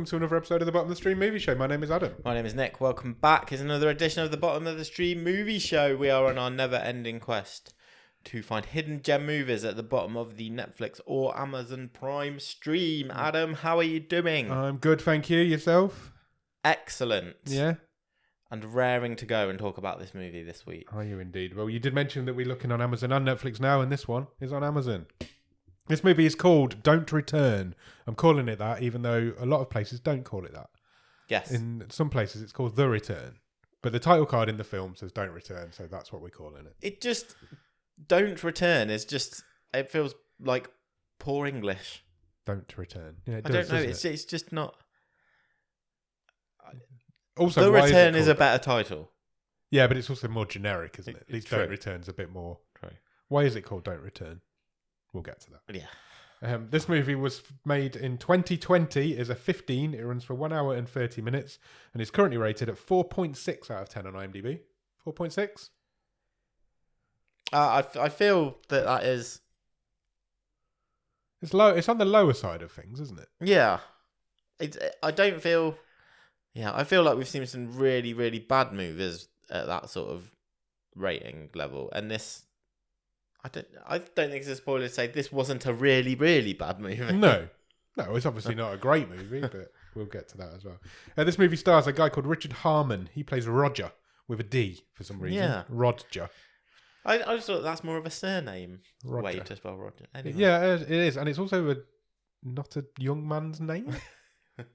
welcome to another episode of the Bottom of the Stream Movie Show. My name is Adam. My name is Nick. Welcome back. It's another edition of the Bottom of the Stream Movie Show. We are on our never-ending quest to find hidden gem movies at the bottom of the Netflix or Amazon Prime stream. Adam, how are you doing? I'm good, thank you. Yourself? Excellent. Yeah? And raring to go and talk about this movie this week. Are you indeed? Well, you did mention that we're looking on Amazon and Netflix now, and this one is on Amazon. This movie is called Don't Return. I'm calling it that, even though a lot of places don't call it that. Yes. In some places, it's called The Return. But the title card in the film says Don't Return, so that's what we're calling it. It just... Don't Return is just... It feels like poor English. Don't Return. Yeah, it I does, don't know. doesn't it? It's just not... Also, The why is it Return is called a better title. Yeah, but it's also more generic, isn't it? At least True. Don't Return's a bit more... True. Why is it called Don't Return? We'll get to that. Yeah. This movie was made in 2020, is a 15. It runs for 1 hour and 30 minutes and is currently rated at 4.6 out of 10 on IMDb. 4.6? I feel that is... It's low. It's on the lower side of things, isn't it? Yeah. I don't feel... Yeah, I feel like we've seen some really, really bad movies at that sort of rating level. And this... I don't think it's a spoiler to say this wasn't a really, really bad movie. No, it's obviously not a great movie, but we'll get to that as well. This movie stars a guy called Richard Harmon. He plays Roger with a D for some reason. Yeah. Roger. I just thought that's more of a surname Roger. way to spell Roger. Anyway. Yeah, it is. And it's also not a young man's name. You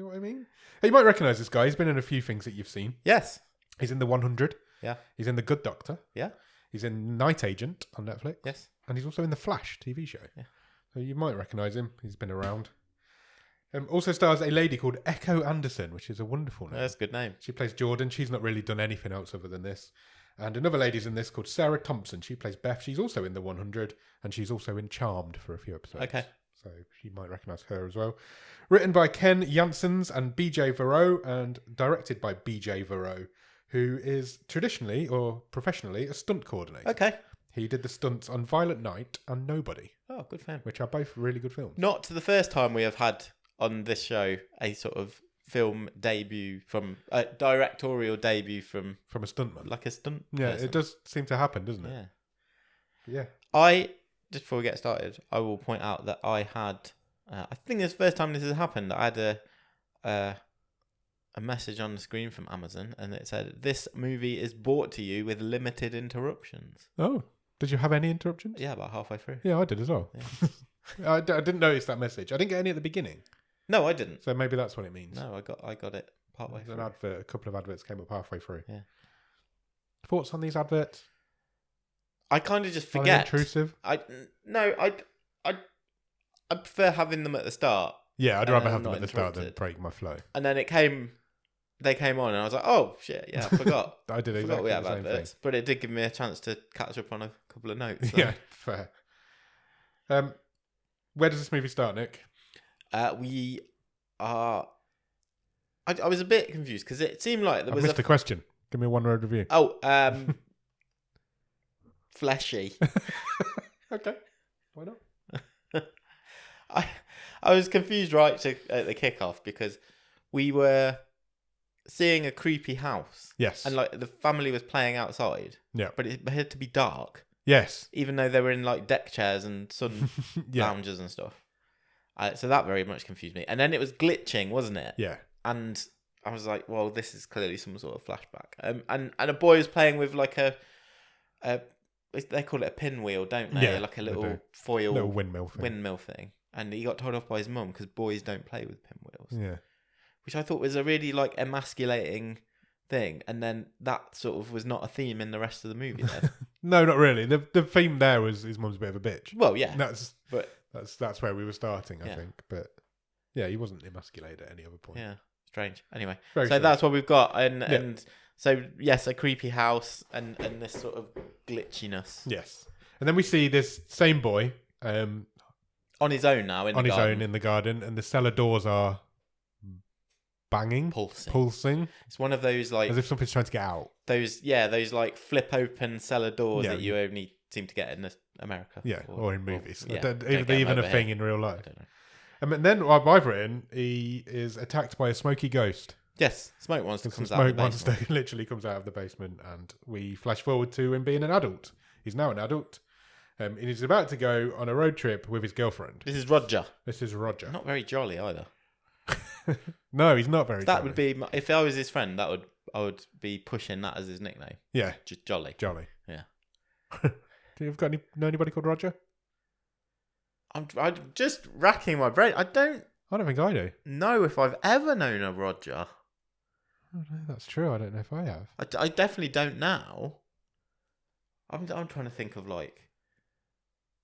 know what I mean? Hey, you might recognise this guy. He's been in a few things that you've seen. Yes. He's in The 100. Yeah. He's in The Good Doctor. Yeah. He's in Night Agent on Netflix. Yes. And he's also in The Flash TV show. Yeah. So you might recognise him. He's been around. Also stars a lady called Echo Anderson, which is a wonderful name. That's a good name. She plays Jordan. She's not really done anything else other than this. And another lady's in this called Sarah Thompson. She plays Beth. She's also in The 100. And she's also in Charmed for a few episodes. Okay. So you might recognise her as well. Written by Ken Janssens and BJ Verot and directed by BJ Verot, who is traditionally or professionally a stunt coordinator. Okay. He did the stunts on Violent Night and Nobody, Oh, good fan. which are both really good films. Not the first time we have had on this show a sort of film debut from a directorial debut from From a stuntman. like a stunt. Yeah, person. it does seem to happen, doesn't it? Yeah. Yeah. I just before we get started, I will point out that I had. I think it's the first time this has happened. I had a message on the screen from Amazon, and it said, "This movie is brought to you with limited interruptions." Oh, did you have any interruptions? Yeah, about halfway through. Yeah, I did as well. Yeah. I didn't notice that message. I didn't get any at the beginning, No, I didn't. so maybe that's what it means. No, I got it partway There's through. an advert. A couple of adverts came up halfway through. Yeah. Thoughts on these adverts? I kind of just Are they forget. intrusive? I prefer having them at the start, Yeah, I'd And rather then have them not at the start than interrupted. break my flow. and then they came on, and I was like, "Oh shit, yeah, I forgot." I did I forgot exactly we have the same adverts, but it did give me a chance to catch up on a couple of notes. thing. So. Yeah, fair. Where does this movie start, Nick? We are. I was a bit confused because it seemed like there I was missed a question. Give me a one-word review. Fleshy. Okay, why not? I was confused at the kickoff because we were seeing a creepy house. Yes. And like the family was playing outside. Yeah. But it appeared to be dark, Yes. even though they were in like deck chairs and sun Yeah. lounges and stuff. So that very much confused me. And then it was glitching, wasn't it? Yeah. And I was like, well, this is clearly some sort of flashback. And a boy was playing with like they call it a pinwheel, don't they? Yeah, like a they little do. foil Little windmill thing. And he got told off by his mum because boys don't play with pinwheels. Yeah. Which I thought was a really like emasculating thing. And then that sort of was not a theme in the rest of the movie then. No, not really. The theme there was his mum's a bit of a bitch. Well, yeah. That's where we were starting, I Yeah. think. But yeah, he wasn't emasculated at any other point. Yeah. Strange. Anyway. Very so strange. that's what we've got. And so, yes, a creepy house and this sort of glitchiness. Yes. And then we see this same boy On his own now on his own in the garden, and the cellar doors are banging, pulsing. It's one of those like as if something's trying to get out. those like flip open cellar doors that you only seem to get in America. Yeah, or in movies. yeah, Are they even a thing in real life? I don't know. And then what I've written, he is attacked by a smoky ghost. Yes, smoke monster The comes out of smoke the basement. monster literally comes out of the basement, and we flash forward to him being an adult. He's now an adult. And he's about to go on a road trip with his girlfriend. This is Roger. This is Roger. Not very jolly either. No, he's not very That jolly. would be, if I was his friend, I would be pushing that as his nickname. Yeah. Just jolly. Jolly. Yeah. Do you know anybody called Roger? I'm just racking my brain. I don't I don't think I do. know if I've ever known a Roger. Oh, no, that's true. I don't know if I have. I definitely don't now. I'm trying to think of like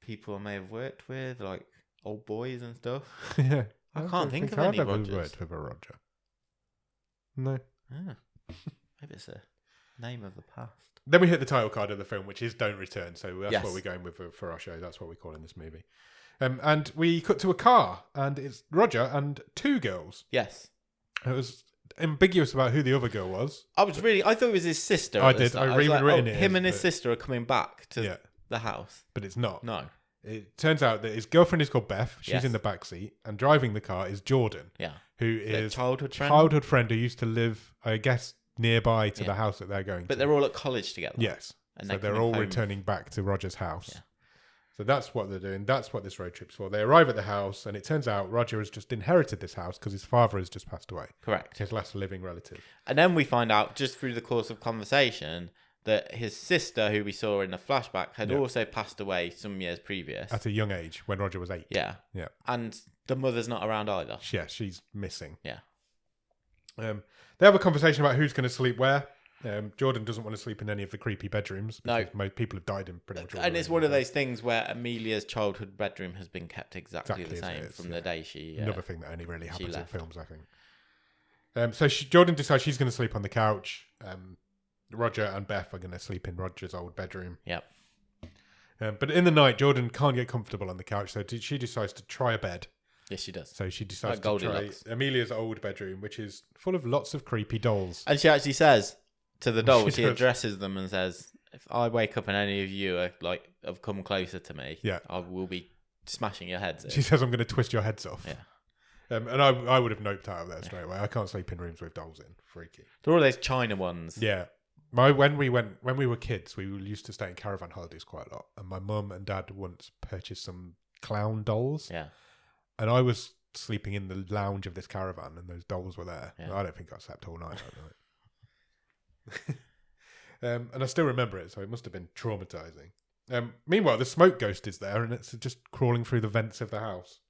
people I may have worked with, like old boys and stuff. Yeah. I can't think of I've any never Rogers. worked with a Roger. No. Ah, maybe it's a name of the past. Then we hit the title card of the film, which is Don't Return. So that's Yes. what we're going with for our show. That's what we call in this movie. And we cut to a car, and it's Roger and two girls. Yes. It was ambiguous about who the other girl was. I thought it was his sister. I at the did. start. I've was even like, written it him as, and his but- sister are coming back to Yeah. the house. But it's not. No. It turns out that his girlfriend is called Beth. She's Yes. in the back seat, and driving the car is Jordan, Yeah. who Their is childhood friend. childhood friend who used to live, I guess, nearby to Yeah. the house that they're going But to. they're all at college together. Yes. And So they're coming all home. returning back to Roger's house. Yeah. So that's what they're doing. That's what this road trip's for. They arrive at the house, and it turns out Roger has just inherited this house because his father has just passed away. Correct. His last living relative. And then we find out, just through the course of conversation, that his sister, who we saw in the flashback, had Yeah. also passed away some years previous. At a young age, when Roger was 8. Yeah. Yeah. And the mother's not around either. Yeah, she's missing. Yeah. They have a conversation about who's going to sleep where. Jordan doesn't want to sleep in any of the creepy bedrooms because most people have died in pretty much all And of it's them. one of those things where Amelia's childhood bedroom has been kept exactly the Exactly as it same is, from yeah. the day she... Another thing that only really happens in left. films, I think. So Jordan decides she's going to sleep on the couch. Roger and Beth are going to sleep in Roger's old bedroom. Yep. But in the night, Jordan can't get comfortable on the couch, so she decides to try a bed. Yes, she does. So she decides Like to try Goldilocks. Amelia's old bedroom, which is full of lots of creepy dolls. And she actually says to the doll, She she does. addresses them and says, if I wake up and any of you are like have come closer to me, Yeah. I will be smashing your heads in. She says, I'm going to twist your heads off. Yeah. And I would have noped out of there straight away. I can't sleep in rooms with dolls in. Freaky. They're all those China ones. Yeah. When we were kids, we used to stay in caravan holidays quite a lot. And my mum and dad once purchased some clown dolls. Yeah. And I was sleeping in the lounge of this caravan and those dolls were there. Yeah. I don't think I slept all night that night. And I still remember it, so it must have been traumatizing. Meanwhile, the smoke ghost is there and it's just crawling through the vents of the house.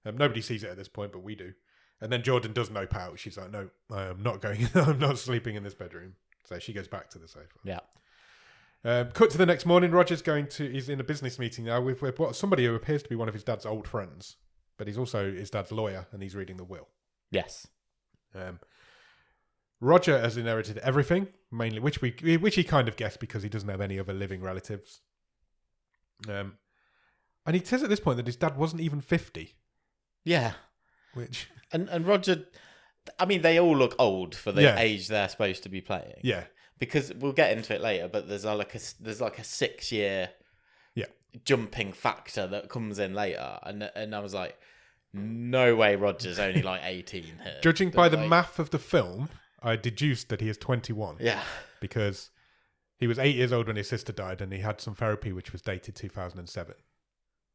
Nobody sees it at this point, but we do. And then Jordan does nope out. She's like, no, I am not going. I'm not sleeping in this bedroom. So she goes back to the sofa. Yeah. Cut to the next morning. He's in a business meeting now with somebody who appears to be one of his dad's old friends, but he's also his dad's lawyer, and he's reading the will. Yes. Roger has inherited everything, mainly, which he kind of guessed because he doesn't have any other living relatives. And he says at this point that his dad wasn't even 50. Yeah. Which And Roger, I mean, they all look old for the Yeah. age they're supposed to be playing. yeah, Because we'll get into it later, but there's like a 6-year Yeah. jumping factor that comes in later, and I was like, no way, Roger's only like 18 here. judging by the Like, math of the film, I deduced that he is 21. Yeah. Because he was 8 years old when his sister died, and he had some therapy which was dated 2007.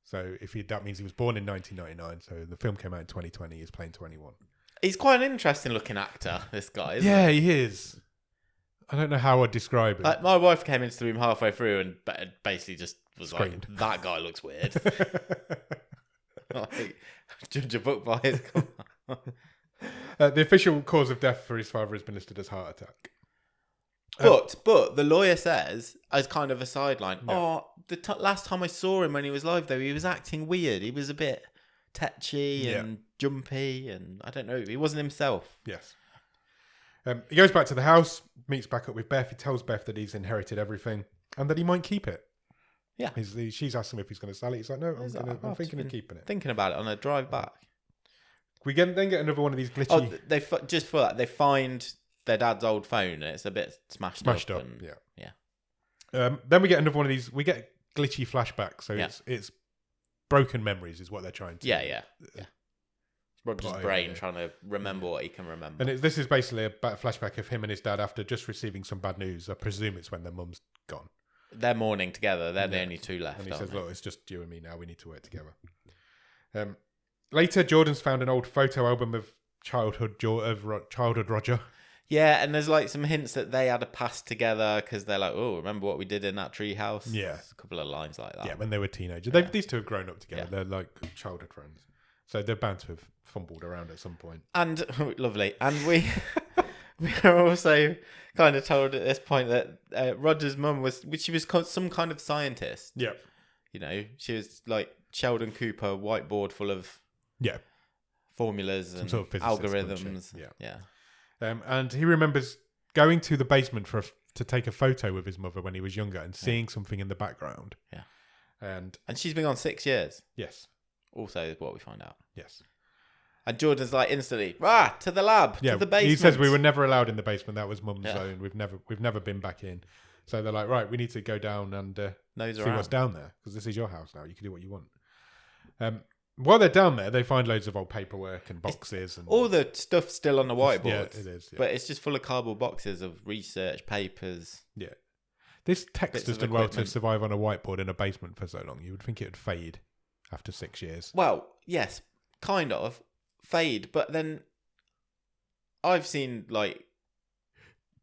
So that means he was born in 1999. So the film came out in 2020. He's playing 21. He's quite an interesting looking actor, this guy, isn't Yeah, he? he is. I don't know how I'd describe it. Like, my wife came into the room halfway through and basically just was Screamed. like, that guy looks weird. Like, judge a book by his cover. The official cause of death for his father has been listed as heart attack. But the lawyer says, as kind of a sideline, Yeah. the last time I saw him when he was live, though, he was acting weird. He was a bit tetchy and jumpy, and I don't know, he wasn't himself. Yes. He goes back to the house, meets back up with Beth. He tells Beth that he's inherited everything and that he might keep it. Yeah. She's asked him if he's going to sell it. He's like, no, I'm thinking of keeping it. Thinking about it on a drive back. We then get another one of these glitchy... Just for that, they find their dad's old phone and it's a bit smashed up. And, yeah. Then we get another one of these. We get glitchy flashbacks. So Yeah. it's broken memories is what they're trying to. Yeah. Roger's Right, brain yeah. trying to remember what he can remember. And this is basically a flashback of him and his dad after just receiving some bad news. I presume it's when their mum's gone. They're mourning together. They're the only two left. And he aren't says, they? look, it's just you and me now. We need to work together. Later, Jordan's found an old photo album of childhood Roger. Yeah, and there's like some hints that they had a past together because they're like, oh, remember what we did in that tree house? Yeah. There's a couple of lines like that. Yeah, when they were teenagers. These two have grown up together. Yeah. They're like childhood friends. So they're bound to have fumbled around at some point. And lovely. And we are also kind of told at this point that Roger's mum was some kind of scientist. Yeah. You know, she was like Sheldon Cooper, whiteboard full of formulas and sort of physicist algorithms. Yeah. And he remembers going to the basement to take a photo with his mother when he was younger and seeing something in the background. Yeah. And she's been gone 6 years. Yes. Also is what we find out. Yes. And Jordan's like instantly, to the lab, to the basement. He says we were never allowed in the basement. That was Mum's zone. We've never been back in. So they're like, right, we need to go down and see what's down there because this is your house now. You can do what you want. While they're down there, they find loads of old paperwork and boxes. And all the stuff still on the whiteboard. Yeah, it is. Yeah. But it's just full of cardboard boxes of research papers. Yeah. This text has done well to survive on a whiteboard in a basement for so long. You would think it would fade after 6 years. Well, yes, kind of. Fade. But then I've seen, like,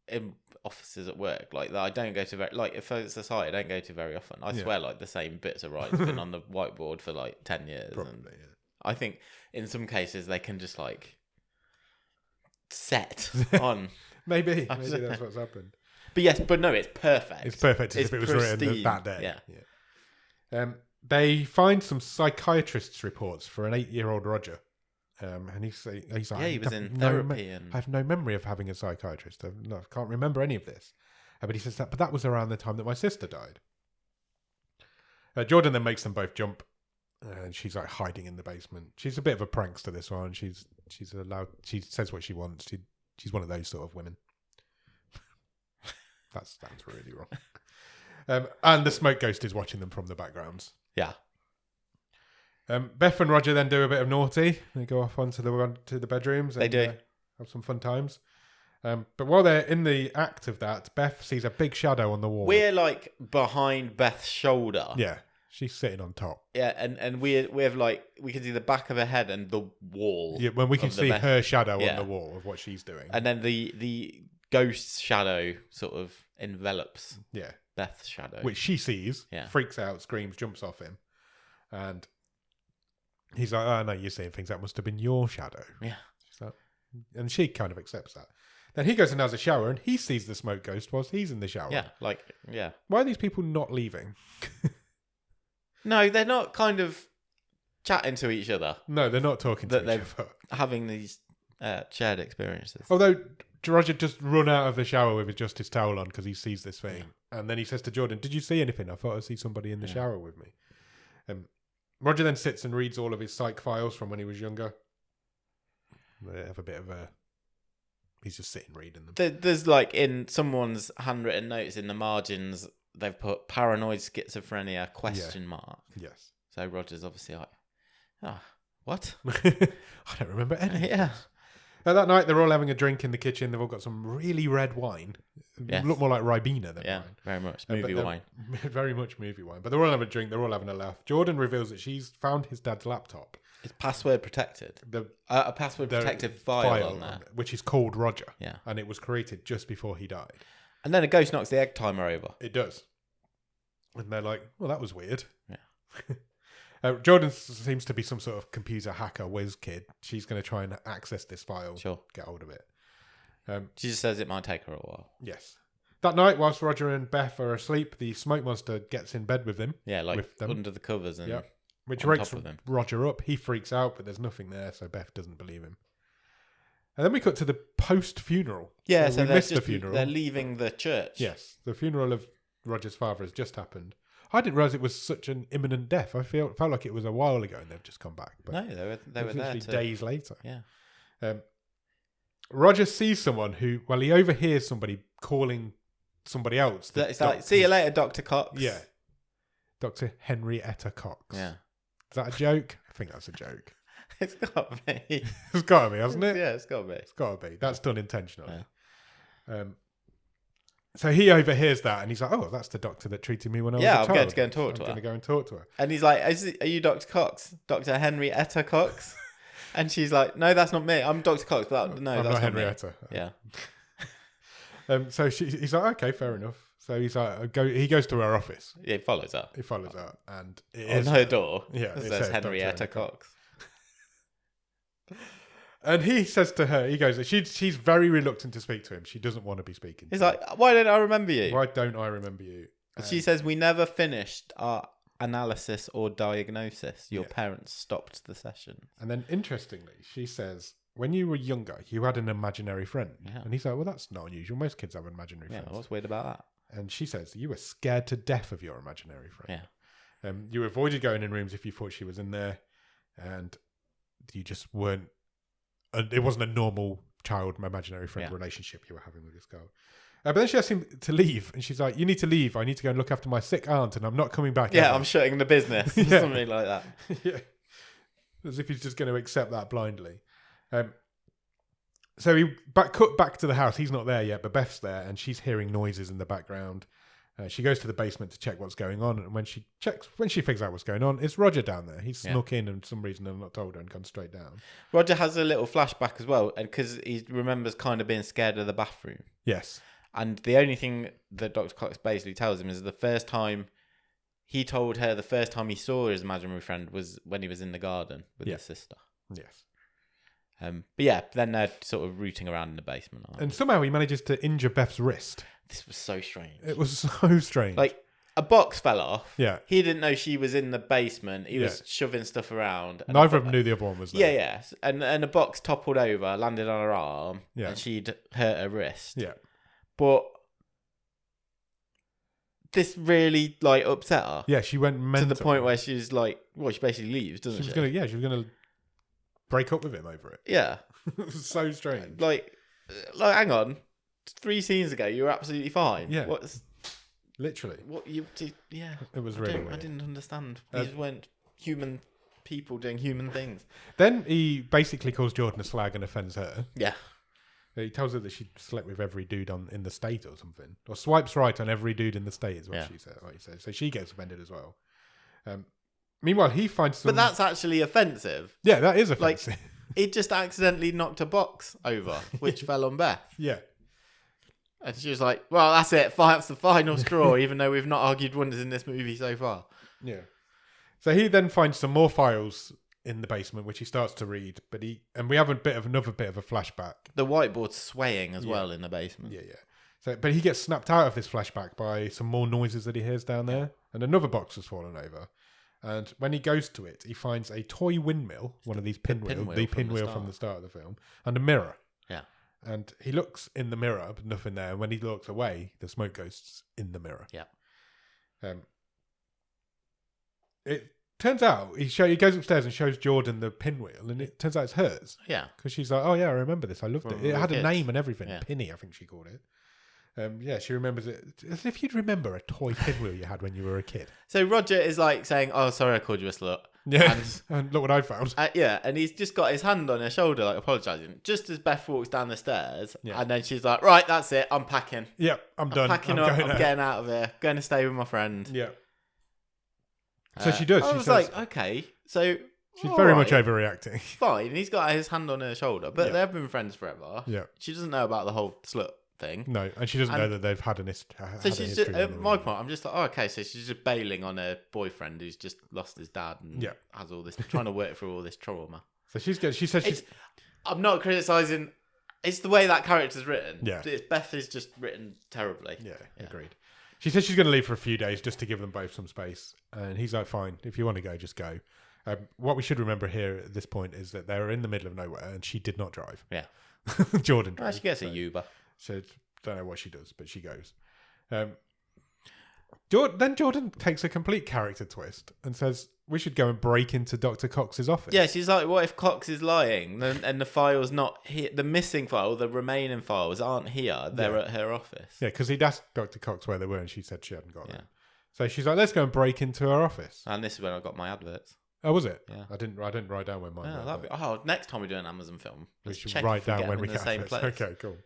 in offices at work, like, that I don't go to very... Like, if it's a site, I don't go to very often. I swear, like, the same bits of writing's been on the whiteboard for, like, 10 years. Probably, yeah. I think in some cases they can just, like, set on... Maybe that's what's happened. But yes, but no, it's perfect. It's perfect as if it was written that day. Yeah. They find some psychiatrist's reports for an 8-year-old Roger. And he's like, he was in therapy. I have no memory of having a psychiatrist. I can't remember any of this. But he says that was around the time that my sister died. Jordan then makes them both jump. And she's like hiding in the basement. She's a bit of a prankster, this one. She's allowed. She says what she wants. She's one of those sort of women. That sounds really wrong. And the smoke ghost is watching them from the backgrounds. Yeah. Beth and Roger then do a bit of naughty. They go off onto the bedrooms. They do. Have some fun times. But while they're in the act of that, Beth sees a big shadow on the wall. We're like behind Beth's shoulder. Yeah. She's sitting on top. Yeah, and we have like, we can see the back of her head and the wall. Yeah, when we can see her shadow on the wall of what she's doing. And then the ghost's shadow sort of envelops Beth's shadow. Which she sees, freaks out, screams, jumps off him. And he's like, oh no, you're seeing things. That must have been your shadow. Yeah. And she kind of accepts that. Then he goes and has a shower and he sees the smoke ghost whilst he's in the shower. Yeah. Why are these people not leaving? No, they're not kind of chatting to each other. No, they're not talking to each other. Having these shared experiences. Although Roger just run out of the shower with just his towel on because he sees this thing. Yeah. And then he says to Jordan, did you see anything? I thought I see somebody in the shower with me. Roger then sits and reads all of his psych files from when he was younger. They have a bit of a... He's just sitting reading them. There's like in someone's handwritten notes in the margins, they've put paranoid schizophrenia ? Yes. So Roger's obviously like, what? I don't remember anything. Yeah. That night, they're all having a drink in the kitchen. They've all got some really red wine. Yes. Look more like Ribena than wine. Very much. Movie wine. Very much movie wine. But they're all having a drink. They're all having a laugh. Jordan reveals that she's found his dad's laptop. It's password protected. A password protected file on there. Which is called Roger. Yeah. And it was created just before he died. And then a ghost knocks the egg timer over. It does. And they're like, well, that was weird. Yeah. Jordan seems to be some sort of computer hacker whiz kid. She's going to try and access this file. Sure. Get hold of it. She just says it might take her a while. Yes. That night, whilst Roger and Beth are asleep, the smoke monster gets in bed with them. Yeah, like under the covers and which wakes Roger up. He freaks out, but there's nothing there, so Beth doesn't believe him. And then we cut to the post-funeral. Yeah, so we missed the funeral. They're leaving the church. Yes, the funeral of Roger's father has just happened. I didn't realise it was such an imminent death. I felt like it was a while ago and they've just come back. But no, they were there days later. Yeah. Roger sees someone who, he overhears somebody calling somebody else. It's like, see you later, Dr. Cox. Yeah. Dr. Henrietta Cox. Yeah. that a joke? I think that's a joke. It's got to be. It's got to be, hasn't it? Yeah, it's got to be. It's got to be. That's done intentionally. Yeah. So he overhears that and he's like, "Oh, that's the doctor that treated me when I was a child. I'm going to go and talk to her. I'm going to go and talk to her." And he's like, "Are you Dr. Cox? Dr. Henrietta Cox?" And she's like, "No, that's not me. I'm Dr. Cox, but no, I'm that's not not Henrietta. Me." Yeah. So he's like, "Okay, fair enough." So he's like, he goes to her office. Yeah, he follows her. He follows her, and it On is her door. Yeah, It it says says Henrietta Dr. Cox. And he says to her, he goes, she's very reluctant to speak to him. She doesn't want to be speaking. He's like, "Why don't I remember you?" "Why don't I remember you?" She says, "We never finished our analysis or diagnosis. Your Yeah. parents stopped the session." And then, interestingly, she says, "When you were younger, you had an imaginary friend." Yeah. And he's like, "Well, that's not unusual. Most kids have imaginary Yeah, friends." what's weird about that? And she says, "You were scared to death of your imaginary friend. Yeah. You avoided going in rooms if you thought she was in there, and you just weren't. It wasn't a normal child imaginary friend relationship you were having with this girl." But then she asks him to leave, and she's like, "You need to leave. I need to go and look after my sick aunt, and I'm not coming back." Yeah, ever." I'm shutting the business. Yeah. Something like that. Yeah, as if he's just going to accept that blindly. So he cut back to the house. He's not there yet, but Beth's there, and she's hearing noises in the background. She goes to the basement to check what's going on, and when she figures out what's going on, it's Roger down there. He's snuck in, and for some reason I'm not told her, and gone straight down. Roger has a little flashback as well, and because he remembers kind of being scared of the bathroom. Yes. And the only thing that Dr. Cox basically tells him is the first time he told her the first time he saw his imaginary friend was when he was in the garden with his sister. Yes. But yeah, then they're sort of rooting around in the basement. And somehow he manages to injure Beth's wrist. This was so strange. It was so strange. Like, a box fell off. Yeah. He didn't know she was in the basement. He was shoving stuff around. And Neither of them knew the other one was there. Yeah. And a box toppled over, landed on her arm, and she'd hurt her wrist. Yeah. But this really, like, upset her. Yeah, she went mental. To the point where she's like, well, she basically leaves, doesn't she? She was gonna break up with him over it. Yeah. It was so strange. Like, hang on. 3 scenes ago, you were absolutely fine. Yeah. Literally. What you did? Yeah. It was really weird. I didn't understand. These weren't human people doing human things. Then he basically calls Jordan a slag and offends her. Yeah. He tells her that she slept with every dude in the state or something, or swipes right on every dude in the state is what she said. Like you said. So she gets offended as well. Meanwhile, he finds some. But that's actually offensive. Yeah, that is offensive. Like, he just accidentally knocked a box over, which fell on Beth. Yeah. And she was like, "Well, that's it. That's the final straw." Even though we've not argued wonders in this movie so far. Yeah. So he then finds some more files in the basement, which he starts to read. And we have another bit of a flashback. The whiteboard's swaying as well in the basement. Yeah. So, but he gets snapped out of this flashback by some more noises that he hears down there, and another box has fallen over. And when he goes to it, he finds a toy windmill, one of these pinwheel from the start of the film, and a mirror. Yeah. And he looks in the mirror, but nothing there. And when he looks away, the smoke goes in the mirror. Yeah. It turns out he goes upstairs and shows Jordan the pinwheel, and it turns out it's hers. Yeah. Because she's like, "Oh yeah, I remember this. I loved it. It had a name and everything. Yeah. Pinny, I think she called it." She remembers it as if you'd remember a toy pinwheel you had when you were a kid. So Roger is like saying, "Oh, sorry, I called you a slut." Yeah, and look what I found. And he's just got his hand on her shoulder, like apologising. Just as Beth walks down the stairs, and then she's like, "Right, that's it. I'm packing. Yep, I'm done. Packing up. I'm getting out of here. Going to stay with my friend." Yeah. So she does. I was like, okay, so she's very much overreacting. Fine. He's got his hand on her shoulder, but they've been friends forever. Yeah. She doesn't know about the whole slut thing. No, and she doesn't know that they've had So she's just, at my point, I'm just like, oh, okay, so she's just bailing on her boyfriend who's just lost his dad and has all this, trying to work through all this trauma. So she says she's. I'm not criticising. It's the way that character's written. Yeah. Beth is just written terribly. Yeah, agreed. She says she's going to leave for a few days just to give them both some space. And he's like, fine, if you want to go, just go. What we should remember here at this point is that they're in the middle of nowhere and she did not drive. Yeah. Jordan drives. Well, she gets a Uber. So don't know what she does, but she goes. Then Jordan takes a complete character twist and says, we should go and break into Dr. Cox's office. Yeah, she's like, what if Cox is lying and the file's not here? The missing file, the remaining files aren't here. They're at her office. Yeah, because he'd asked Dr. Cox where they were and she said she hadn't got them. So she's like, let's go and break into her office. And this is when I got my adverts. Oh, was it? Yeah. I didn't write down where mine Yeah, was. next time we do an Amazon film, We let's should check write if we down get when them we in get the same office. place. Okay, cool.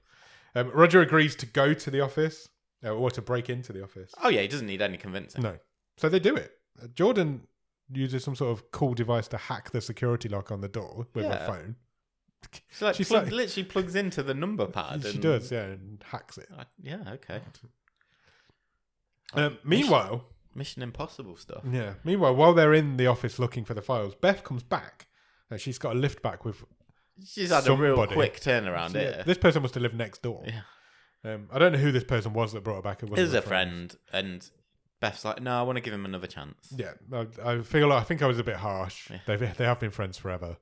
Roger agrees to go to the office, or to break into the office. Oh yeah, he doesn't need any convincing. No. So they do it. Jordan uses some sort of cool device to hack the security lock on the door with her phone. She literally plugs into the number pad. She does, yeah, and hacks it. Yeah, okay. Meanwhile... Mission Impossible stuff. Yeah. Meanwhile, while they're in the office looking for the files, Beth comes back. She's got a lift back with She's had somebody. a real quick turnaround here. This person must have lived next door. Yeah. I don't know who this person was that brought her back. It was a friend, and Beth's like, no, I want to give him another chance. Yeah. I think I was a bit harsh. Yeah. They have been friends forever.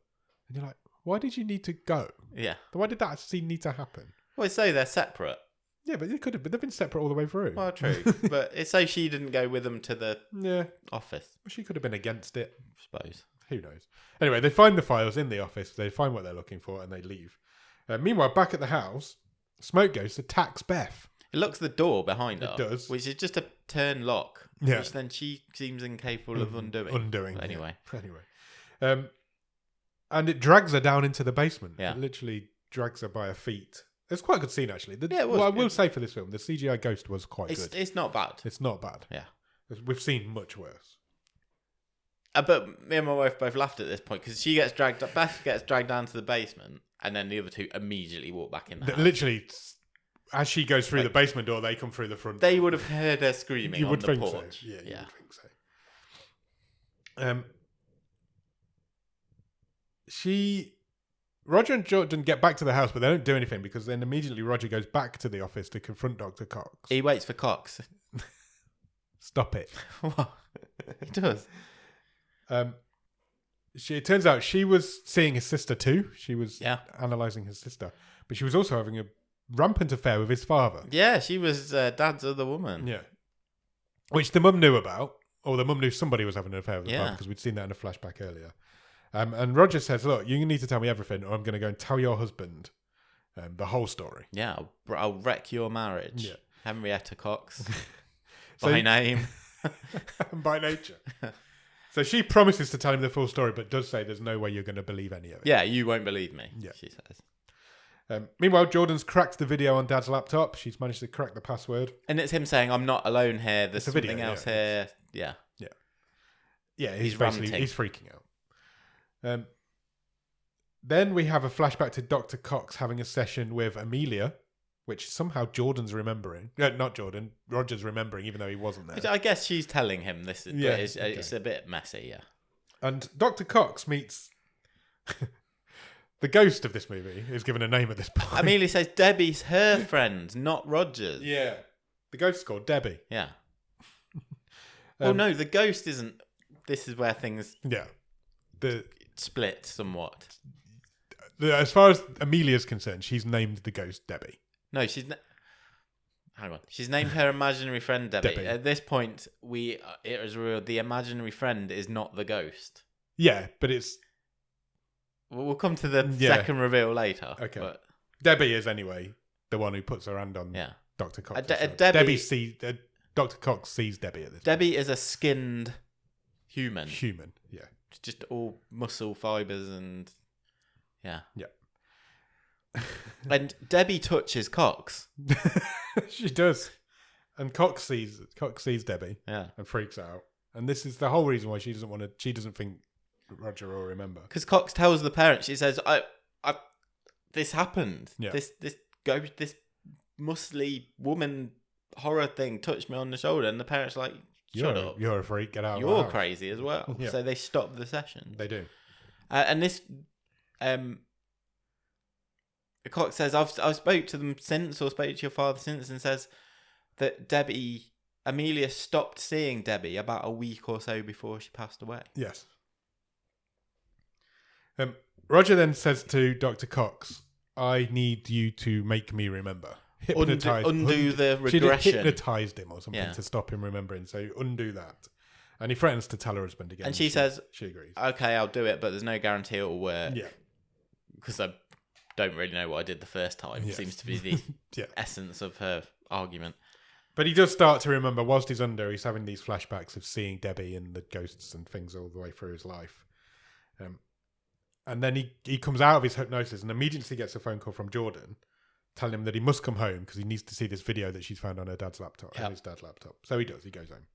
And you're like, why did you need to go? Yeah. Why did that scene need to happen? Well, it's so they're separate. Yeah, but it could have been. They've been separate all the way through. Well, true. But it's so she didn't go with them to the office. Well, she could have been against it. I suppose. Who knows? Anyway, they find the files in the office. They find what they're looking for, and they leave. Meanwhile, back at the house, Smoke Ghost attacks Beth. It locks the door behind her. It does. Which is just a turn lock. Yeah. Which then she seems incapable of undoing. But anyway. And it drags her down into the basement. Yeah. It literally drags her by her feet. It's quite a good scene, actually. It was. Well, I will say for this film, the CGI ghost was quite good. It's not bad. It's not bad. Yeah. We've seen much worse. But me and my wife both laughed at this point because Beth gets dragged down to the basement, and then the other two immediately walk back in the house. Literally, as she goes through the basement door, they come through the front door. They would have heard her screaming on the porch. So. Yeah, you would think so. Roger and Jordan get back to the house, but they don't do anything because then immediately Roger goes back to the office to confront Dr. Cox. He waits for Cox. Stop it. What? He does. It turns out she was seeing his sister too. She was analysing his sister. But she was also having a rampant affair with his father. Yeah, she was Dad's other woman. Yeah. Which the mum knew about. Or the mum knew somebody was having an affair with the father because we'd seen that in a flashback earlier. And Roger says, look, you need to tell me everything or I'm going to go and tell your husband the whole story. Yeah, I'll wreck your marriage. Yeah. Henrietta Cox. So by name. And by nature. So she promises to tell him the full story, but does say there's no way you're going to believe any of it. Yeah, you won't believe me, she says. Meanwhile, Jordan's cracked the video on Dad's laptop. She's managed to crack the password. And it's him saying, I'm not alone here. There's something else here. Yeah. Yeah. Yeah, he's freaking out. Then we have a flashback to Dr. Cox having a session with Amelia, which somehow Jordan's remembering. Not Jordan. Roger's remembering, even though he wasn't there. I guess she's telling him this. It's a bit messy, yeah. And Dr. Cox meets the ghost of this movie, who's given a name at this point. Amelia says Debbie's her friend, not Roger's. Yeah. The ghost's called Debbie. Yeah. Well, no, the ghost isn't. This is where things split somewhat. As far as Amelia's concerned, she's named the ghost Debbie. No, hang on. She's named her imaginary friend Debbie. At this point, it is real. The imaginary friend is not the ghost. Yeah, but it's. We'll come to the second reveal later. Okay. But Debbie is anyway the one who puts her hand on Dr. Cox. Dr. Cox sees Debbie at this Debbie point. is a skinned human. Human, yeah. It's just all muscle fibres and yeah. And Debbie touches Cox. She does. And Cox sees Debbie and freaks out. And this is the whole reason why she doesn't think Roger will remember. Because Cox tells the parents, she says, I this happened. Yeah. This muscly woman horror thing touched me on the shoulder, and the parents are like, shut up. You're a freak, get out. You're crazy as well. Yeah. So they stop the session. They do. And this Cox says, I've spoke to them since, or spoke to your father since, and says that Amelia stopped seeing Debbie about a week or so before she passed away. Yes. Roger then says to Dr. Cox, I need you to make me remember. Undo the regression. She hypnotised him or something to stop him remembering, so undo that. And he threatens to tell her husband again. And she says, she agrees. Okay, I'll do it, but there's no guarantee it'll work. Yeah. Because I don't really know what I did the first time. Yes. Seems to be the essence of her argument. But he does start to remember, whilst he's under, he's having these flashbacks of seeing Debbie and the ghosts and things all the way through his life. And then he comes out of his hypnosis and immediately gets a phone call from Jordan telling him that he must come home because he needs to see this video that she's found on her dad's laptop, on his dad's laptop. So he does. He goes home.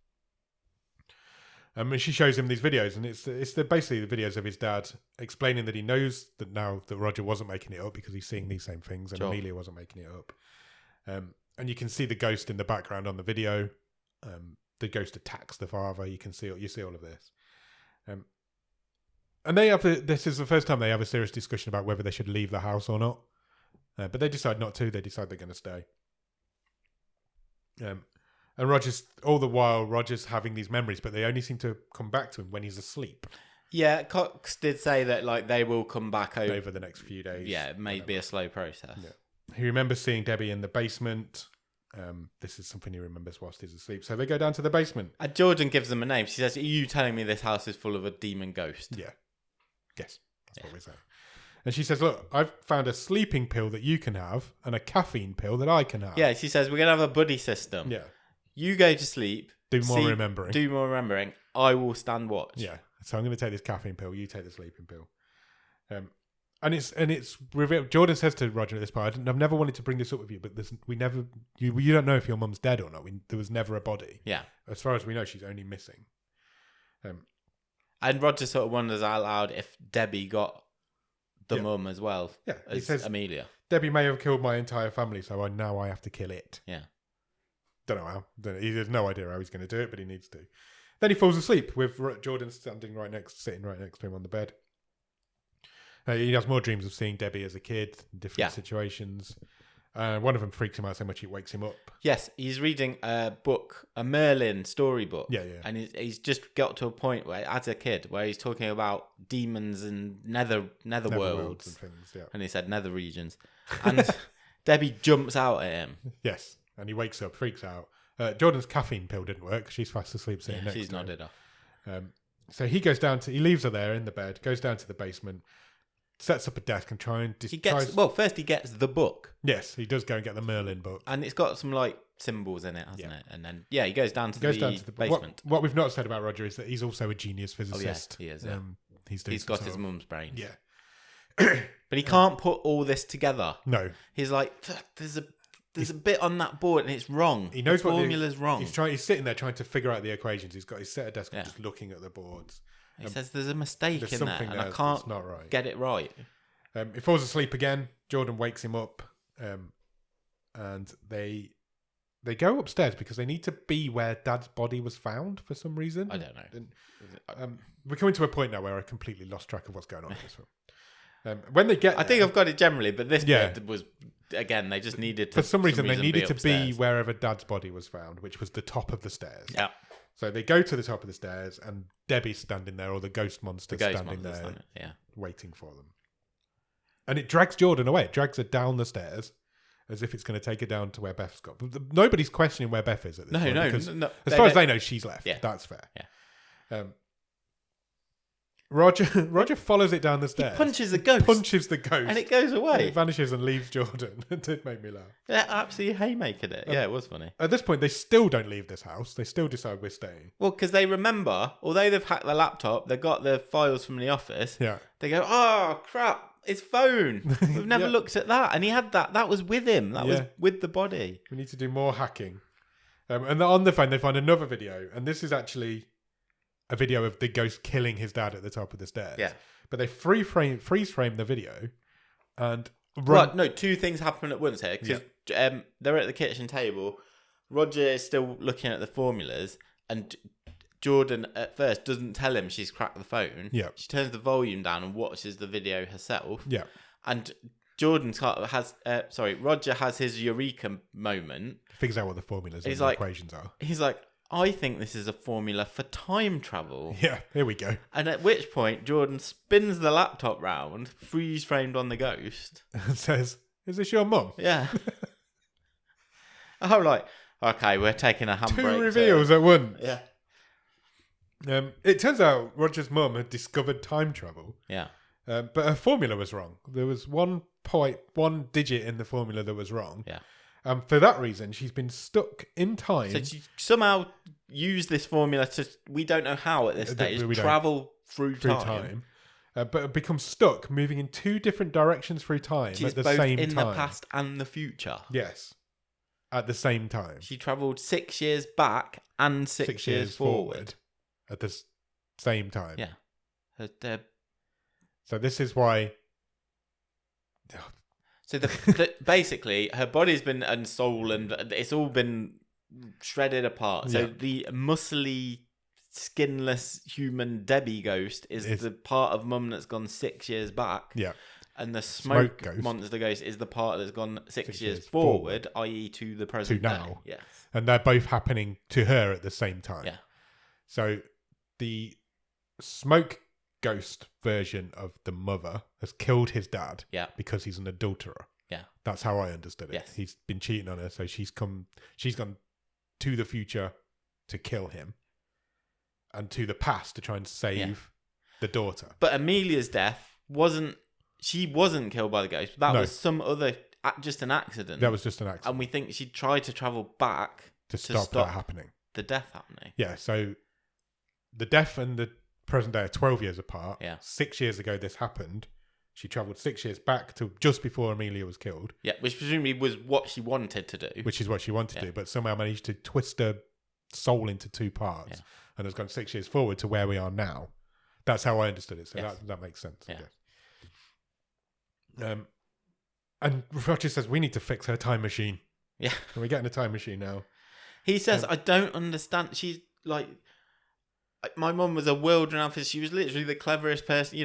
And she shows him these videos, and it's basically the videos of his dad explaining that he knows that now that Roger wasn't making it up because he's seeing these same things, and Amelia wasn't making it up. And you can see the ghost in the background on the video. The ghost attacks the father. You see all of this. And this is the first time they have a serious discussion about whether they should leave the house or not. But they decide not to. They decide they're going to stay. And all the while, Roger's having these memories, but they only seem to come back to him when he's asleep. Yeah, Cox did say that like they will come back over the next few days. Yeah, it may be a slow process. Yeah. He remembers seeing Debbie in the basement. This is something he remembers whilst he's asleep. So they go down to the basement. And Jordan gives them a name. She says, "Are you telling me this house is full of a demon ghost?" Yeah. Yes, that's what we're saying. And she says, "Look, I've found a sleeping pill that you can have and a caffeine pill that I can have." Yeah, she says, "We're going to have a buddy system. Yeah. You go to sleep. Do more remembering. I will stand watch." Yeah. So I'm going to take this caffeine pill. You take the sleeping pill. And it's revealed. Jordan says to Roger at this part, "I've never wanted to bring this up with you, but you don't know if your mum's dead or not. There was never a body. Yeah. As far as we know, she's only missing." And Roger sort of wonders out loud if Debbie got the mum as well. Yeah. As he says, Amelia. "Debbie may have killed my entire family, so now I have to kill it." Yeah. Don't know how. He has no idea how he's going to do it, but he needs to. Then he falls asleep with Jordan sitting right next to him on the bed. He has more dreams of seeing Debbie as a kid in different situations. One of them freaks him out so much it wakes him up. Yes, he's reading a book, a Merlin storybook. Yeah. And he's just got to a point where, as a kid, where he's talking about demons and nether worlds and things. Yeah. And he said nether regions. And Debbie jumps out at him. Yes. And he wakes up, freaks out. Jordan's caffeine pill didn't work. She's fast asleep sitting next to him. She's nodded off. So he goes down he leaves her there in the bed, goes down to the basement, sets up a desk and first he gets the book. Yes, he does go and get the Merlin book. And it's got some like symbols in it, hasn't it? And then he goes down to the basement. What we've not said about Roger is that he's also a genius physicist. Oh, yes, he is. Yeah. He's got his mum's brain. Yeah. But he can't put all this together. No. He's like, there's a bit on that board and it's wrong. He knows the formula's wrong. He's sitting there trying to figure out the equations. He's got his set at desk just looking at the boards. He says there's a mistake in there and I can't get it right. He falls asleep again. Jordan wakes him up, and they go upstairs because they need to be where Dad's body was found for some reason. I don't know. We're coming to a point now where I completely lost track of what's going on in this film. When they get, I think I've got it generally, but this bit was again they just needed to. For some reason, they needed to be wherever Dad's body was found, which was the top of the stairs. Yeah. So they go to the top of the stairs, and Debbie's standing there, or the ghost monster standing there, waiting for them. And it drags Jordan away. It drags her down the stairs as if it's going to take her down to where Beth's got. But nobody's questioning where Beth is at this point. No. As far as they know, she's left. Yeah. That's fair. Yeah. Roger follows it down the stairs. He punches the ghost. And it goes away. And it vanishes and leaves Jordan. It did make me laugh. Yeah, absolutely haymakered it. Yeah, it was funny. At this point, they still don't leave this house. They still decide we're staying. Well, because they remember, although they've hacked the laptop, they got the files from the office. Yeah. They go, oh, crap, his phone. We've never looked at that. And he had that. That was with him. That was with the body. We need to do more hacking. And on the phone, they find another video. And this is actually a video of the ghost killing his dad at the top of the stairs. Yeah. But they freeze frame the video and Right, no, two things happen at once here. Because they're at the kitchen table. Roger is still looking at the formulas. And Jordan, at first, doesn't tell him she's cracked the phone. Yeah. She turns the volume down and watches the video herself. Yeah. And Roger has his eureka moment. Figures out what the formulas and the equations are. He's like, I think this is a formula for time travel. Yeah, here we go. And at which point, Jordan spins the laptop round, freeze framed on the ghost. And says, is this your mum? Yeah. I'm like, okay, we're taking a handbrake. Two reveals at once. Yeah. It turns out Roger's mum had discovered time travel. Yeah. But her formula was wrong. There was one digit in the formula that was wrong. Yeah. For that reason, she's been stuck in time. So she somehow used this formula to, we don't know how at this stage, travel through time. but becomes stuck, moving in 2 different directions through time She's at the both same in time. the past and the future. Yes, at the same time. She travelled 6 years back and 6 years forward. At the same time. Yeah. So this is why... So basically, her body's been and soul and it's all been shredded apart. So the muscly, skinless human Debbie ghost is the part of Mum that's gone 6 years back. Yeah. And the smoke ghost. monster ghost is the part that's gone 6 years forward, i.e. to the present to now. day. Yes. And they're both happening to her at the same time. Yeah. So the smoke ghost version of the mother has killed his dad because he's an adulterer. Yeah. That's how I understood it. Yes. He's been cheating on her, so she's gone to the future to kill him and to the past to try and save the daughter. But Amelia's death wasn't killed by the ghost. That was some other, just an accident. That was just an accident. And we think she tried to travel back to stop that happening. The death happening. Yeah, so the death and the present day are 12 years apart. Yeah. 6 years ago this happened. She travelled 6 years back to just before Amelia was killed. Yeah, which presumably was what she wanted to do. Which is what she wanted to do, but somehow managed to twist her soul into 2 parts and has gone 6 years forward to where we are now. That's how I understood it, so that makes sense. Yeah. And Roger says, we need to fix her time machine. Yeah. Can we get in a time machine now? He says, I don't understand. She's like, my mum was a world-renowned physicist. She was literally the cleverest person,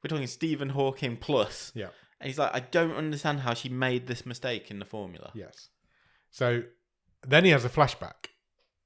we're talking Stephen Hawking plus. Yeah. And he's like, I don't understand how she made this mistake in the formula. Yes. So then he has a flashback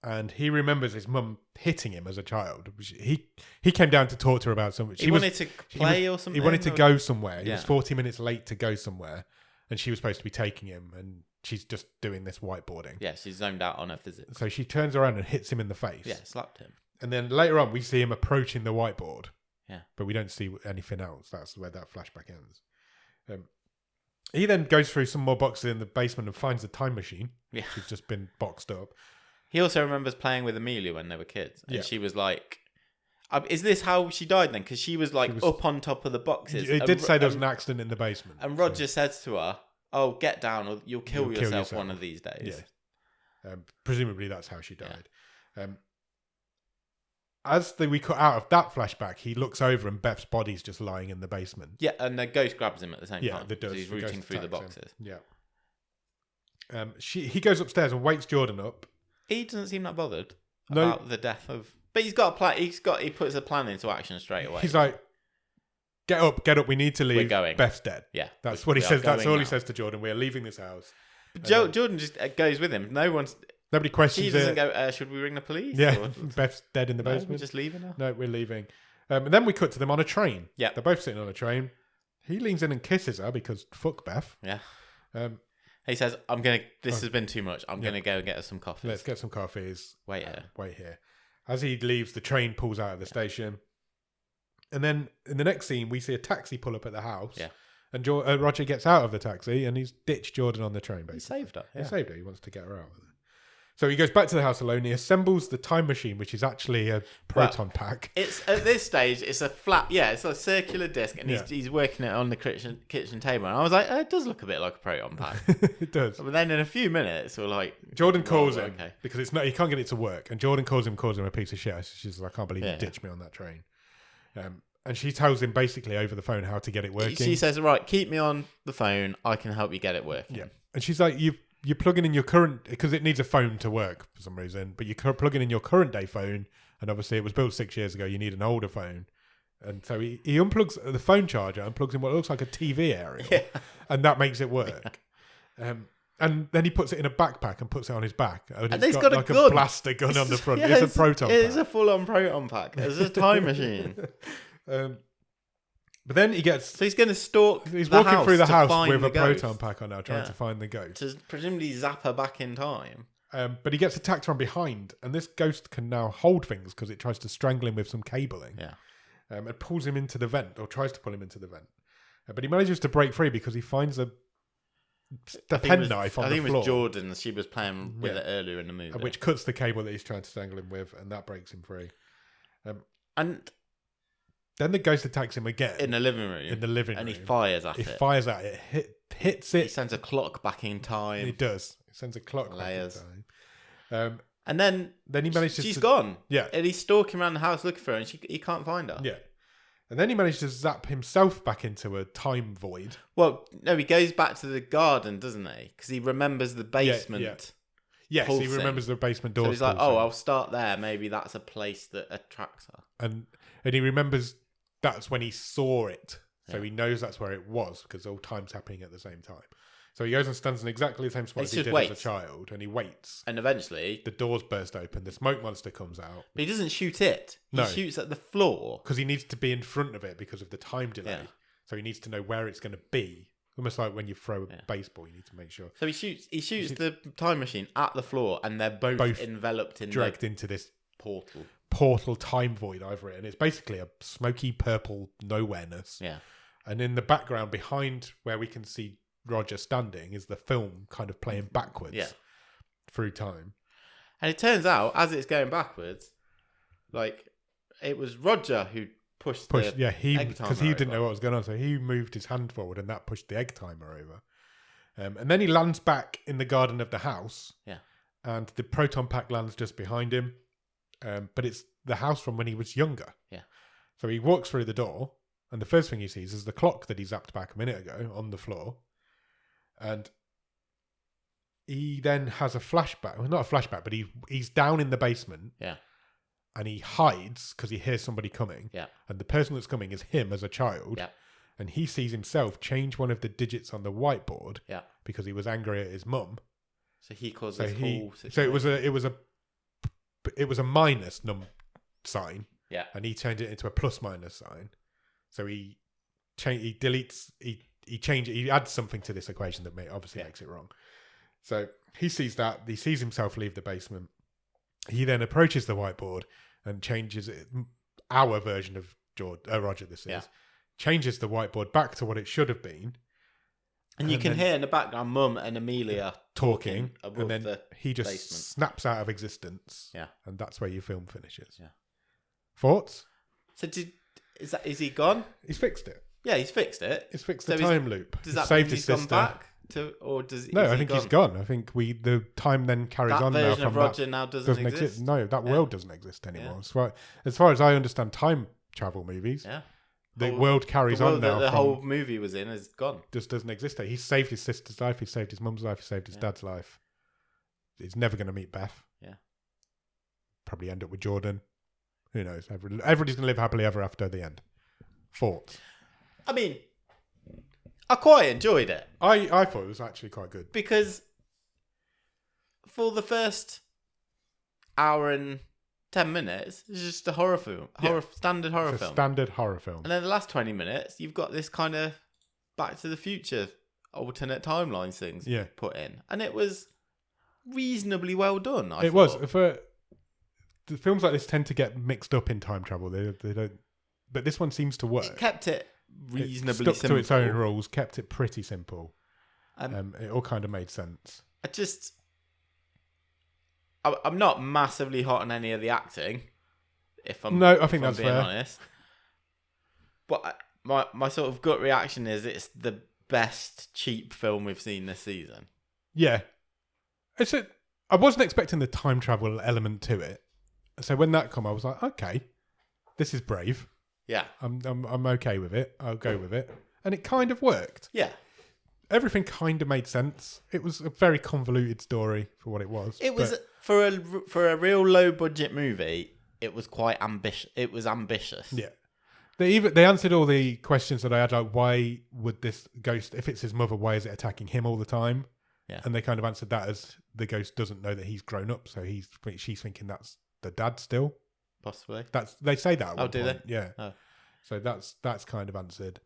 and he remembers his mum hitting him as a child. He came down to talk to her about something. He wanted to play or something? He wanted to go somewhere. He was 40 minutes late to go somewhere and she was supposed to be taking him and she's just doing this whiteboarding. Yeah, she's zoned out on her physics. So she turns around and hits him in the face. Yeah, slapped him. And then later on, we see him approaching the whiteboard. Yeah. But we don't see anything else. That's where that flashback ends. He then goes through some more boxes in the basement and finds the time machine. Yeah. Which has just been boxed up. He also remembers playing with Amelia when they were kids. And she was like... is this how she died then? Because she was up on top of the boxes. It did say there was an accident in the basement. And Roger says to her, "Oh, get down or you'll kill yourself one of these days." Yeah. Presumably that's how she died. Yeah. As we cut out of that flashback, he looks over and Beth's body's just lying in the basement. Yeah, and the ghost grabs him at the same time. Yeah, does. He's rooting through the boxes. Him. Yeah. He goes upstairs and wakes Jordan up. He doesn't seem that bothered about the death of... But he's got a plan. He puts a plan into action straight away. He's like, get up, we need to leave. We're going. Beth's dead. Yeah. That's what he says. That's all he says to Jordan. We're leaving this house. Jordan just goes with him. Nobody questions it. He doesn't go, should we ring the police? Yeah. Beth's dead in the basement. We're just leaving her? No, we're leaving. And then we cut to them on a train. Yeah. They're both sitting on a train. He leans in and kisses her because fuck Beth. Yeah. He says, this has been too much. I'm going to go and get us some coffees. Let's get some coffees. Wait here. As he leaves, the train pulls out of the station. And then in the next scene, we see a taxi pull up at the house. Yeah. And Roger gets out of the taxi and he's ditched Jordan on the train, basically. He saved her. Yeah. He saved her. He wants to get her out of it. So he goes back to the house alone. He assembles the time machine, which is actually a proton pack. It's at this stage, it's a flat, it's a circular disc, and he's working it on the kitchen table. And I was like, it does look a bit like a proton pack. It does. But then in a few minutes, we're like, Jordan calls him because he can't get it to work, and Jordan calls him a piece of shit. She's like, I can't believe you ditched me on that train. And she tells him basically over the phone how to get it working. She says, right, keep me on the phone. I can help you get it working. Yeah. And she's like, you're plugging in your current, because it needs a phone to work for some reason, but you're plugging in your current day phone, and obviously it was built 6 years ago, you need an older phone. And so he unplugs the phone charger and plugs in what looks like a TV aerial, and that makes it work. And then he puts it in a backpack and puts it on his back. And it's got like a blaster gun on the front. It's a proton pack. It's a full-on proton pack. It's a time machine. But then he gets... So he's going to stalk He's walking through the house with a ghost. proton pack on now, trying to find the ghost. To presumably zap her back in time. But he gets attacked from behind, and this ghost can now hold things because it tries to strangle him with some cabling. Yeah. And pulls him into the vent, or tries to pull him into the vent. But he manages to break free because he finds the penknife on the floor. I think it was Jordan. She was playing with it earlier in the movie. Which cuts the cable that he's trying to strangle him with, and that breaks him free. And Then the ghost attacks him again in the living room. And he fires at it. He fires at it, hits it. He sends a clock back in time. He does. He sends a clock back in time. And then he manages she's gone. Yeah. And he's stalking around the house looking for her, and he can't find her. Yeah. And then he manages to zap himself back into a time void. Well, no, he goes back to the garden, doesn't he? Because he remembers the basement. Yeah. Yes, pulsing. He remembers the basement door. So he's like, I'll start there. Maybe that's a place that attracts her. And he remembers that's when he saw it. So he knows that's where it was because all time's happening at the same time. So he goes and stands in exactly the same spot as he did as a child, and he waits. And eventually, the doors burst open. The smoke monster comes out. But he doesn't shoot it. He shoots at the floor because he needs to be in front of it because of the time delay. Yeah. So he needs to know where it's going to be. Almost like when you throw a baseball, you need to make sure. So he shoots the time machine at the floor, and they're both enveloped in dragged into this portal time void. I've written. It's basically a smoky purple nowhereness. Yeah. And in the background, behind where we can see Roger standing, is the film kind of playing backwards through time. And it turns out, as it's going backwards, like it was Roger who pushed the egg timer because he didn't know what was going on, so he moved his hand forward and that pushed the egg timer over. And then he lands back in the garden of the house. Yeah. And the proton pack lands just behind him. But it's the house from when he was younger. Yeah. So he walks through the door, and the first thing he sees is the clock that he zapped back a minute ago on the floor. And he then has a flashback. Well, not a flashback, but he's down in the basement. Yeah. And he hides because he hears somebody coming. Yeah. And the person that's coming is him as a child. Yeah. And he sees himself change one of the digits on the whiteboard. Yeah. Because he was angry at his mum. So he caused this whole situation. So it was a minus sign. Yeah. And he turned it into a plus minus sign. So he adds something to this equation that obviously makes it wrong. So he sees that. He sees himself leave the basement. He then approaches the whiteboard and changes it. Our version of Roger, this is. Changes the whiteboard back to what it should have been. And you can hear in the background Mum and Amelia talking above and then he just basement. Snaps out of existence. Yeah. And that's where your film finishes. Yeah. Thoughts? So is he gone? He's fixed it. Yeah, he's fixed it. He's fixed the time loop. Does that saved mean his he's sister. gone back to, or does No, I think he's gone. I think the time then carries on now. That version from of Roger now doesn't exist. No, that world doesn't exist anymore. As far as I understand time travel movies, the world carries on now. The whole movie was in is gone. Just doesn't exist. He saved his sister's life. He saved his mum's life. He saved his dad's life. He's never going to meet Beth. Yeah. Probably end up with Jordan. Who knows? Everybody's going to live happily ever after the end. Thoughts? I mean, I quite enjoyed it. I thought it was actually quite good. Because for the first hour and 10 minutes, it's just a horror film. Standard horror film. Standard horror film. And then the last 20 minutes, you've got this kind of Back to the Future alternate timelines things put in. And it was reasonably well done, I thought. Was. The films like this tend to get mixed up in time travel. They don't... But this one seems to work. It kept it reasonably simple. Stuck to its own rules, kept it pretty simple. It all kind of made sense. I'm not massively hot on any of the acting, I think that's being fair. Honest. But my sort of gut reaction is it's the best cheap film we've seen this season. Yeah. I wasn't expecting the time travel element to it. So when that come, I was like, okay, this is brave. Yeah. I'm okay with it. I'll go with it. And it kind of worked. Yeah. Everything kind of made sense. It was a very convoluted story for what it was. It was for a real low budget movie. It was quite ambitious. It was ambitious. Yeah. They answered all the questions that I had, like why would this ghost, if it's his mother, why is it attacking him all the time? Yeah. And they kind of answered that as the ghost doesn't know that he's grown up, so she's thinking that's the dad still. Possibly. They say that. At one do point. they? Yeah. Oh. So that's kind of answered.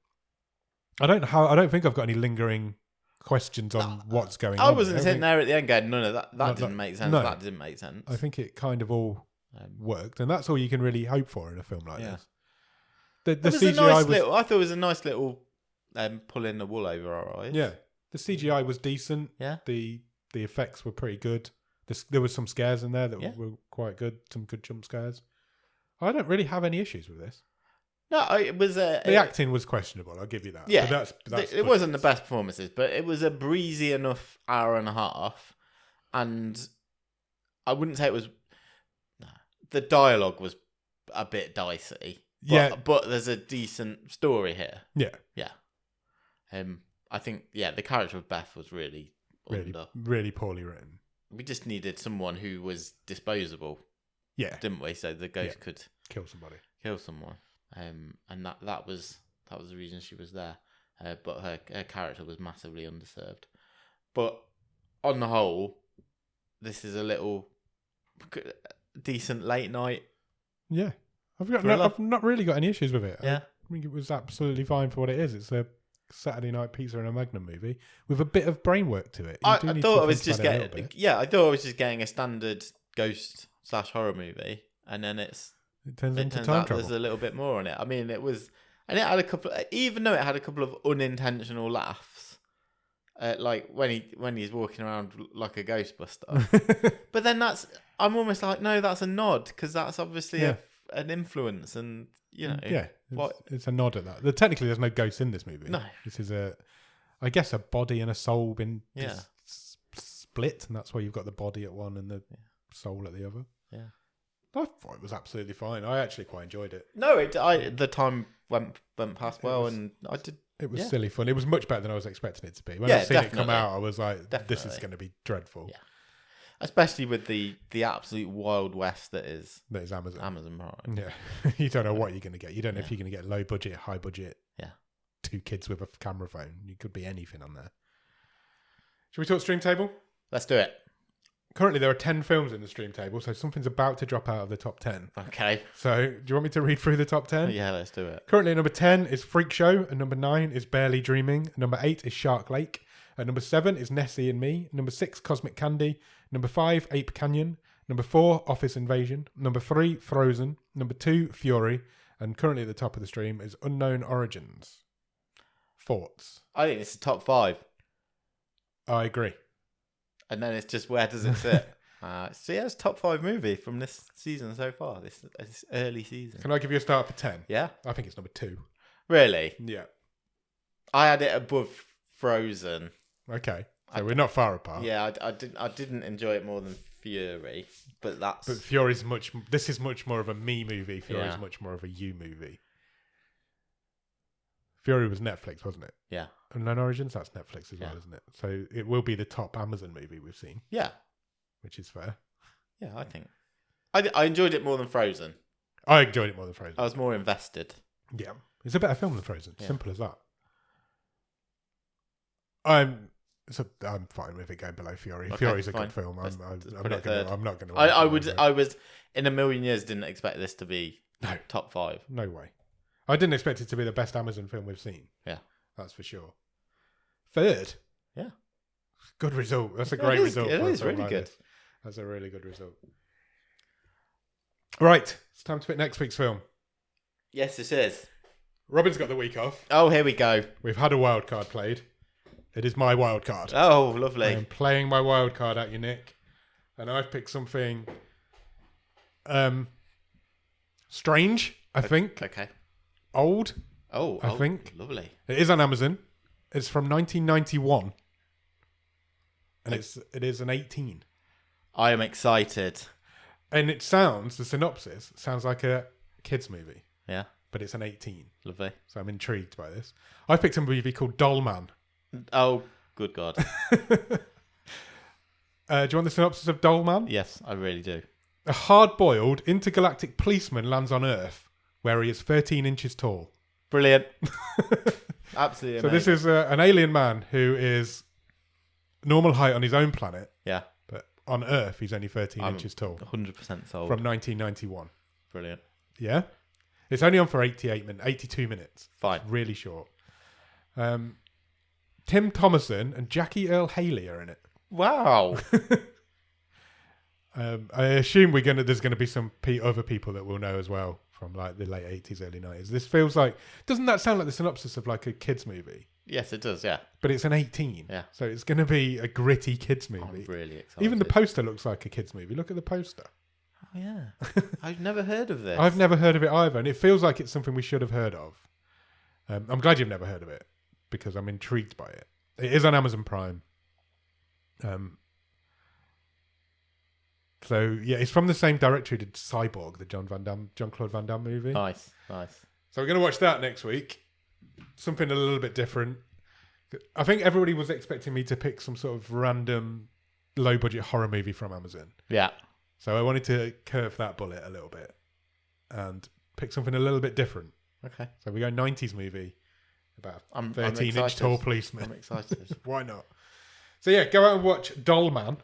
I don't think I've got any lingering questions on what's going on. I wasn't sitting there at the end going, none of that didn't make sense. No. That didn't make sense. I think it kind of all worked, and that's all you can really hope for in a film like this. The CGI I thought it was a nice little pulling the wool over our eyes. Yeah, the CGI was decent. Yeah, the effects were pretty good. There was some scares in there that were quite good. Some good jump scares. I don't really have any issues with this. No, it was The acting was questionable. I'll give you that. Yeah, but that's it wasn't the best performances, but it was a breezy enough hour and a half, and I wouldn't say it was. No, the dialogue was a bit dicey. But there's a decent story here. Yeah. I think the character of Beth was really really poorly written. We just needed someone who was disposable. Yeah, didn't we? So the ghost could kill somebody. And that was the reason she was there. But her character was massively underserved. But on the whole, this is a little decent late night. Yeah, I've not really got any issues with it. Yeah, I think it was absolutely fine for what it is. It's a Saturday night pizza and a Magnum movie with a bit of brain work to it. I thought I was just getting a standard ghost / horror movie, and then it turns into turns time out travel. there's a little bit more on it. I mean, it had a couple, even though it had a couple of unintentional laughs, like when he's walking around like a Ghostbuster. But then I'm almost like, no, that's a nod, because that's obviously an influence, and it's a nod at that. Technically, there's no ghosts in this movie. No, this is I guess a body and a soul been split, and that's why you've got the body at one and the soul at the other. Yeah, I thought it was absolutely fine. I actually quite enjoyed it. No, the time went past well, and I did. It was silly fun. It was much better than I was expecting it to be. When I seen it come out, I was like, "This is going to be dreadful." Yeah, especially with the absolute wild west that is Amazon. Amazon Prime. Yeah, you don't know what you're going to get. You don't know if you're going to get low budget, high budget. Yeah, 2 kids with a camera phone. You could be anything on there. Should we talk stream table? Let's do it. Currently, there are 10 films in the stream table, so something's about to drop out of the top 10. Okay. So, do you want me to read through the top 10? Yeah, let's do it. Currently, number 10 is Freak Show, and number 9 is Barely Dreaming. Number 8 is Shark Lake. And number 7 is Nessie and Me. Number 6, Cosmic Candy. Number 5, Ape Canyon. Number 4, Office Invasion. Number 3, Frozen. Number 2, Fury. And currently at the top of the stream is Unknown Origins. Thoughts? I think it's the top 5. I agree. And then it's just, where does it sit? So yeah, it's top 5 movie from this season so far. This early season. Can I give you a start for 10? Yeah. I think it's number 2. Really? Yeah. I had it above Frozen. Okay. So we're not far apart. Yeah, I didn't enjoy it more than Fury, but Fury's this is much more of a me movie. Fury's much more of a you movie. Fury was Netflix, wasn't it? Yeah. Unknown Origins, that's Netflix as well, isn't it? So it will be the top Amazon movie we've seen. Yeah. Which is fair. Yeah, I think. I enjoyed it more than Frozen. I enjoyed it more than Frozen. I was more invested. Yeah. It's a better film than Frozen. Yeah. Simple as that. I'm fine with it going below Fury. Okay, Fury's a good film. I'm not going to. I was in a million years didn't expect this to be top 5. No way. I didn't expect it to be the best Amazon film we've seen. Yeah, that's for sure. 3rd. Yeah, good result. That's a great result. It is really good. That's a really good result. Right, it's time to pick next week's film. Yes, it is. Robin's got the week off. Oh, here we go. We've had a wild card played. It is my wild card. Oh, lovely. I'm playing my wild card at you, Nick. And I've picked something strange, I think. Okay. Old. I think. Lovely. It is on Amazon. It's from 1991. And it is an 18. I am excited. And the synopsis sounds like a kids movie. Yeah. But it's an 18. Lovely. So I'm intrigued by this. I picked a movie called Doll Man. Oh, good God. Do you want the synopsis of Doll Man? Yes, I really do. A hard-boiled intergalactic policeman lands on Earth, where he is 13 inches tall. Brilliant. Absolutely amazing. So this is an alien man who is normal height on his own planet. Yeah. But on Earth, he's only 13 inches tall. 100% sold. From 1991. Brilliant. Yeah? It's only on for 82 minutes. Fine. It's really short. Tim Thomerson and Jackie Earle Haley are in it. Wow. I assume there's going to be some other people that we'll know as well from like the late 80s, early 90s. This feels like... Doesn't that sound like the synopsis of like a kids movie? Yes, it does, yeah. But it's an 18. Yeah. So it's going to be a gritty kids movie. I'm really excited. Even the poster looks like a kids movie. Look at the poster. Oh, yeah. I've never heard of this. I've never heard of it either, and it feels like it's something we should have heard of. I'm glad you've never heard of it, because I'm intrigued by it. It is on Amazon Prime. So, yeah, it's from the same director who did Cyborg, the Jean-Claude Van Damme movie. Nice. So we're going to watch that next week. Something a little bit different. I think everybody was expecting me to pick some sort of random low-budget horror movie from Amazon. Yeah. So I wanted to curve that bullet a little bit and pick something a little bit different. Okay. So we go 90s movie about a I'm 13-inch tall policeman. I'm excited. Why not? So yeah, go out and watch Doll Man.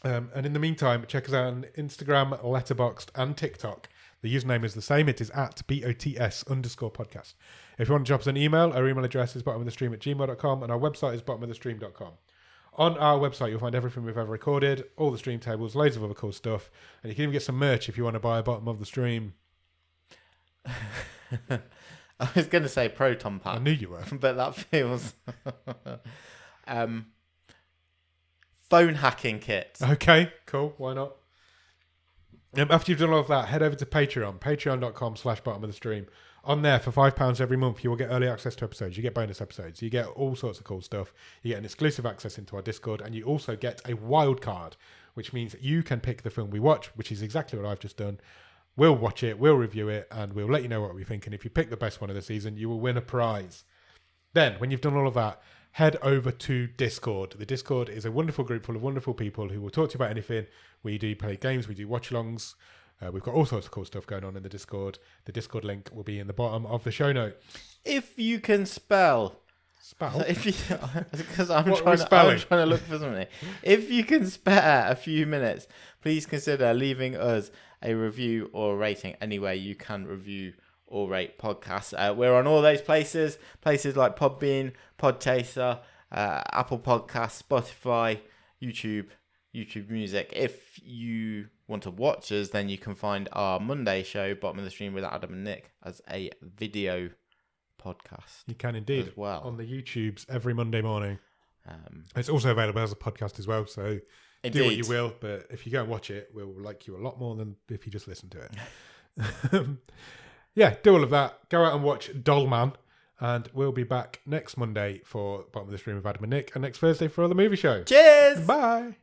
And in the meantime, check us out on Instagram, Letterboxd, and TikTok. The username is the same. It is at BOTS_podcast. If you want to drop us an email, our email address is bottomofthestream@gmail.com, and our website is bottomofthestream.com. On our website, you'll find everything we've ever recorded, all the stream tables, loads of other cool stuff, and you can even get some merch if you want to buy a Bottom of the Stream. I was going to say Proton Pack. I knew you were. But that feels... phone hacking kit. Okay, cool. Why not? After you've done all of that, head over to Patreon, patreon.com/bottomofthestream. On there, for £5 every month, you will get early access to episodes. You get bonus episodes. You get all sorts of cool stuff. You get an exclusive access into our Discord, and you also get a wild card, which means that you can pick the film we watch, which is exactly what I've just done. We'll watch it, we'll review it, and we'll let you know what we think. And if you pick the best one of the season, you will win a prize. Then, when you've done all of that, head over to Discord. The Discord is a wonderful group full of wonderful people who will talk to you about anything. We do play games, we do watch-alongs. We've got all sorts of cool stuff going on in the Discord. The Discord link will be in the bottom of the show note. If you can spell... Spell? Because I'm trying to look for something. If you can spare a few minutes, please consider leaving us a review or a rating anywhere you can review or rate podcasts. We're on all those places like Podbean, Podchaser, Apple Podcasts, Spotify, YouTube Music. If you want to watch us, then you can find our Monday show, Bottom of the Stream with Adam and Nick, as a video podcast. You can indeed. As well. On the YouTubes every Monday morning. It's also available as a podcast as well, so do what you will, but if you go and watch it, we'll like you a lot more than if you just listen to it. Yeah, do all of that. Go out and watch Doll Man, and we'll be back next Monday for Bottom of the Stream with Adam and Nick, and next Thursday for the movie show. Cheers! Bye!